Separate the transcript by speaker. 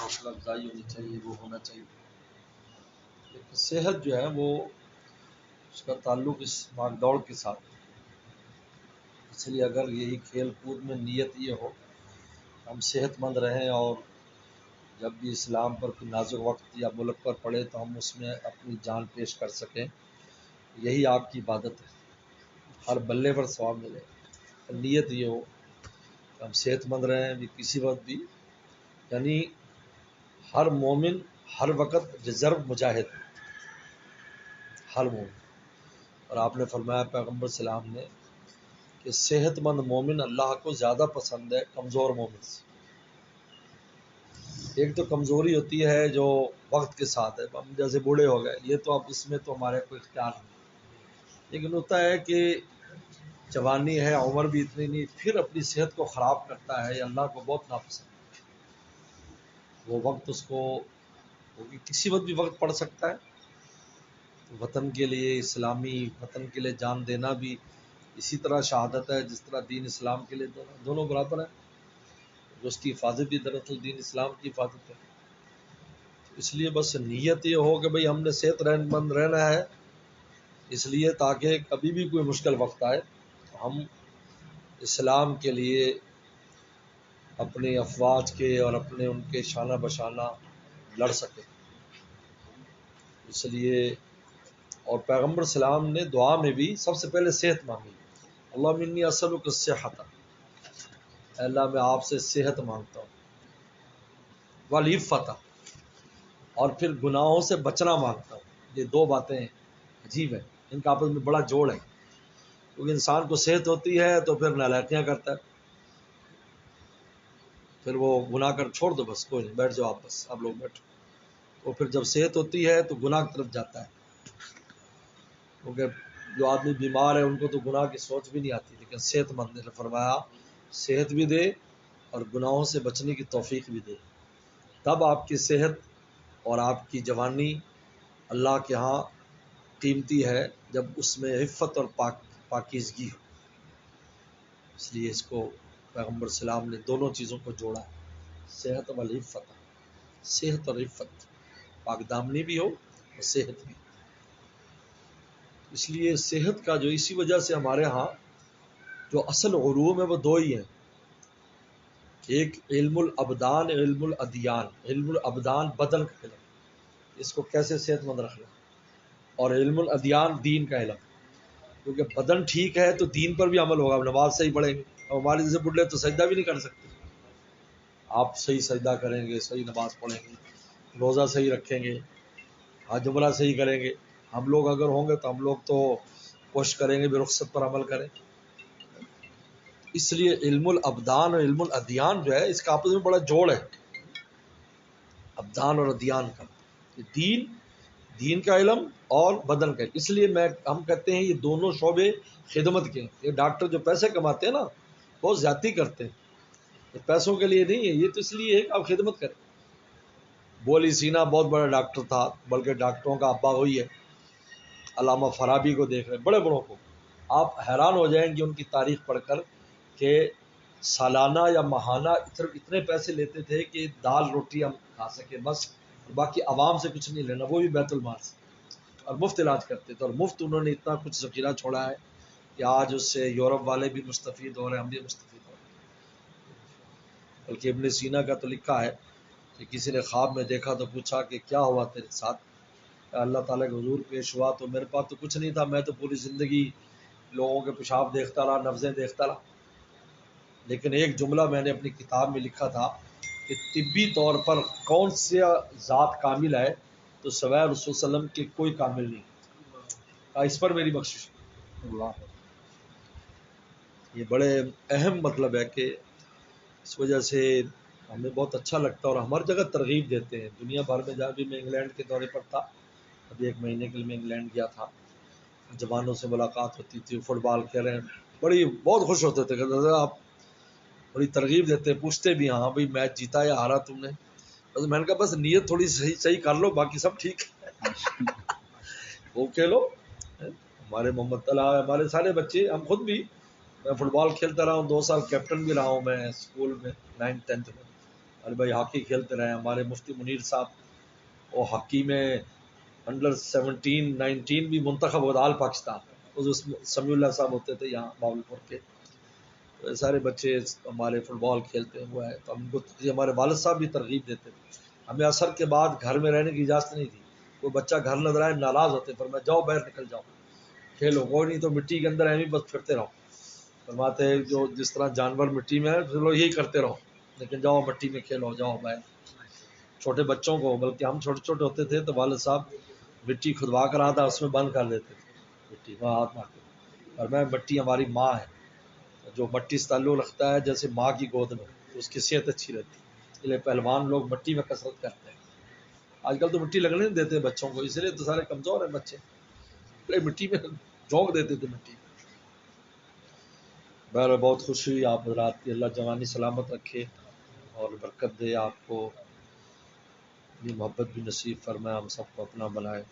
Speaker 1: حوصلہ افزائی ہونی چاہیے، وہ ہونا چاہیے. لیکن صحت جو ہے وہ اس کا تعلق اس بھاگ دوڑ کے ساتھ. اس لیے اگر یہی کھیل کود میں نیت یہ ہو ہم صحت مند رہیں، اور جب بھی اسلام پر کوئی نازک وقت یا ملک پر پڑے تو ہم اس میں اپنی جان پیش کر سکیں، یہی آپ کی عبادت ہے. ہر بلے پر ثواب ملے. نیت یہ ہو کہ ہم صحت مند رہیں بھی کسی وقت بھی، یعنی ہر مومن ہر وقت ریزرو مجاہد، ہر مومن. اور آپ نے فرمایا پیغمبر سلام نے کہ صحت مند مومن اللہ کو زیادہ پسند ہے کمزور مومن سے. ایک تو کمزوری ہوتی ہے جو وقت کے ساتھ ہے، ہم جیسے بوڑھے ہو گئے، یہ تو اب اس میں تو ہمارے کوئی اختیار نہیں. لیکن ہوتا ہے کہ جوانی ہے، عمر بھی اتنی نہیں، پھر اپنی صحت کو خراب کرتا ہے، یہ اللہ کو بہت ناپسند ہے. وہ وقت اس کو کسی وقت بھی وقت پڑ سکتا ہے. وطن کے لیے، اسلامی وطن کے لیے جان دینا بھی اسی طرح شہادت ہے جس طرح دین اسلام کے لیے دونوں برابر ہیں. اس کی حفاظت بھی دراصل دین اسلام کی حفاظت ہے. اس لیے بس نیت یہ ہو کہ بھئی ہم نے صحت مند رہنا ہے، اس لیے تاکہ کبھی بھی کوئی مشکل وقت آئے ہم اسلام کے لیے اپنی افواج کے اور اپنے ان کے شانہ بشانہ لڑ سکیں. اس لیے اور پیغمبر سلام نے دعا میں بھی سب سے پہلے صحت مانگی. اللہم انی اسألک الصحۃ، اے اللہ میں آپ سے صحت مانگتا ہوں، والعفۃ، اور پھر گناہوں سے بچنا مانگتا ہوں. یہ دو باتیں عجیب ہیں، ان کا آپس میں بڑا جوڑ ہے. کیونکہ انسان کو صحت ہوتی ہے تو پھر نالائقیاں کرتا ہے، پھر وہ گناہ کر چھوڑ دو، بس کوئی نہیں، بیٹھ جاؤ آپ، بس آپ لوگ بیٹھو. تو پھر جب صحت ہوتی ہے تو گناہ کی طرف جاتا ہے. کیونکہ جو آدمی بیمار ہے ان کو تو گناہ کی سوچ بھی نہیں آتی. لیکن صحت مند نے فرمایا صحت بھی دے اور گناہوں سے بچنے کی توفیق بھی دے. تب آپ کی صحت اور آپ کی جوانی اللہ کے ہاں قیمتی ہے، جب اس میں عفت اور پاکیزگی ہو. اس لیے اس کو پیغمبر سلام نے دونوں چیزوں کو جوڑا، صحت والعفت، صحت اور عفت، پاک دامنی بھی ہو اور صحت بھی. اس لیے صحت کا جو اسی وجہ سے ہمارے ہاں جو اصل علوم ہے وہ دو ہی ہیں. ایک علم الابدان، علم الادیان. علم الابدان بدن کا علم، اس کو کیسے صحت مند رکھنا، اور علم الادیان دین کا علم. کیونکہ بدن ٹھیک ہے تو دین پر بھی عمل ہوگا. نماز صحیح پڑھیں گے، ہمارے جیسے بڈھے تو سجدہ بھی نہیں کر سکتے. آپ صحیح سجدہ کریں گے، صحیح نماز پڑھیں گے، روزہ صحیح رکھیں گے، حج عمرہ صحیح کریں گے. ہم لوگ اگر ہوں گے تو ہم لوگ تو کوشش کریں گے بھی رخصت پر عمل کریں. اس لیے علم الابدان اور علم الادیان جو ہے اس کا آپس میں بڑا جوڑ ہے. ابدان اور ادیان کا، دین کا علم اور بدن کا علم. اس لیے ہم کہتے ہیں یہ دونوں شعبے خدمت کے ہیں. یہ ڈاکٹر جو پیسے کماتے ہیں نا بہت زیادتی کرتے ہیں، یہ پیسوں کے لیے نہیں ہے، یہ تو اس لیے ہے کہ آپ خدمت کریں. بولی سینا بہت بڑا ڈاکٹر تھا، بلکہ ڈاکٹروں کا ابا وہی ہے. علامہ فارابی کو دیکھ رہے ہیں، بڑے بڑوں کو، آپ حیران ہو جائیں گے ان کی تاریخ پڑھ کر کہ سالانہ یا ماہانہ اتنے پیسے لیتے تھے کہ دال روٹی ہم کھا سکے بس، باقی عوام سے کچھ نہیں لینا، وہ بھی بیت المال سے، اور مفت علاج کرتے تھے. اور مفت انہوں نے اتنا کچھ ذخیرہ چھوڑا ہے کہ آج اس سے یورپ والے بھی مستفید ہو رہے ہیں، ہم بھی مستفید ہو رہے ہیں. بلکہ ابن سینا کا تو لکھا ہے کہ کسی نے خواب میں دیکھا تو پوچھا کہ کیا ہوا تیرے ساتھ، اللہ تعالیٰ کے حضور پیش ہوا تو میرے پاس تو کچھ نہیں تھا، میں تو پوری زندگی لوگوں کے پیشاب دیکھتا رہا، نبضیں دیکھتا رہا. لیکن ایک جملہ میں نے اپنی کتاب میں لکھا تھا کہ طبی طور پر کون سی ذات کامل ہے تو سوائے رسول صلی اللہ علیہ وسلم کے کوئی کامل نہیں. اس پر میری بخشش. اللہ، یہ بڑے اہم مطلب ہے کہ اس وجہ سے ہمیں بہت اچھا لگتا ہے اور ہر جگہ ترغیب دیتے ہیں. دنیا بھر میں جہاں بھی میں انگلینڈ کے دورے پر تھا، ابھی 1 مہینے کے لیے میں انگلینڈ گیا تھا، جوانوں سے ملاقات ہوتی تھی، فٹ بال کھیل رہے ہیں، بہت خوش ہوتے تھے کہ آپ بڑی ترغیب دیتے، پوچھتے بھی ہاں بھائی میچ جیتا یا ہارا تم نے. بس میں نے کہا بس نیت تھوڑی صحیح کر لو، باقی سب ٹھیک ہے. وہ کھیلو. ہمارے محمد طلحہ، ہمارے سارے بچے، ہم خود بھی، میں فٹ بال کھیلتا رہا ہوں، 2 سال کیپٹن بھی رہا ہوں میں اسکول میں 9th 10th میں. ارے بھائی ہاکی کھیلتے رہے. ہمارے مفتی منیر صاحب وہ ہاکی میں انڈر 17 19 بھی منتخب ہوتا آل پاکستان. اس سمیع اللہ صاحب ہوتے تھے یہاں باولپور کے. تو سارے بچے ہمارے فٹ بال کھیلتے ہوئے ہیں. تو ہم کو ہمارے والد صاحب بھی ترغیب دیتے تھے. ہمیں عصر کے بعد گھر میں رہنے کی اجازت نہیں تھی. کوئی بچہ گھر نظر آئے ناراض ہوتے پر میں جاؤ باہر نکل جاؤ کھیلو. کوئی نہیں تو مٹی کے اندر ایویں بس پھرتے رہو. فرماتے ہیں جو جس طرح جانور مٹی میں ہے چلو یہی کرتے رہو لیکن جاؤ مٹی میں کھیلو جاؤ باہر. چھوٹے بچوں کو بلکہ ہم چھوٹے چھوٹے ہوتے تھے تو والد صاحب مٹی کھدوا کر آتا اس میں بند کر دیتے تھے مٹی وہاں ہاتھ مار کے. اور میں مٹی ہماری ماں ہے جو مٹی سے تعلق رکھتا ہے جیسے ماں کی گود میں تو اس کی صحت اچھی رہتی ہے. اس لیے پہلوان لوگ مٹی میں کسرت کرتے ہیں. آج کل تو مٹی لگنے نہیں دیتے بچوں کو اس لیے تو سارے کمزور ہیں بچے. مٹی میں جھونک دیتے تھے مٹی. بہر بہت خوشی ہوئی آپ حضرات کی. اللہ جوانی سلامت رکھے اور برکت دے آپ کو. یہ محبت بھی نصیب فرمائے ہم سب کو اپنا بنائے.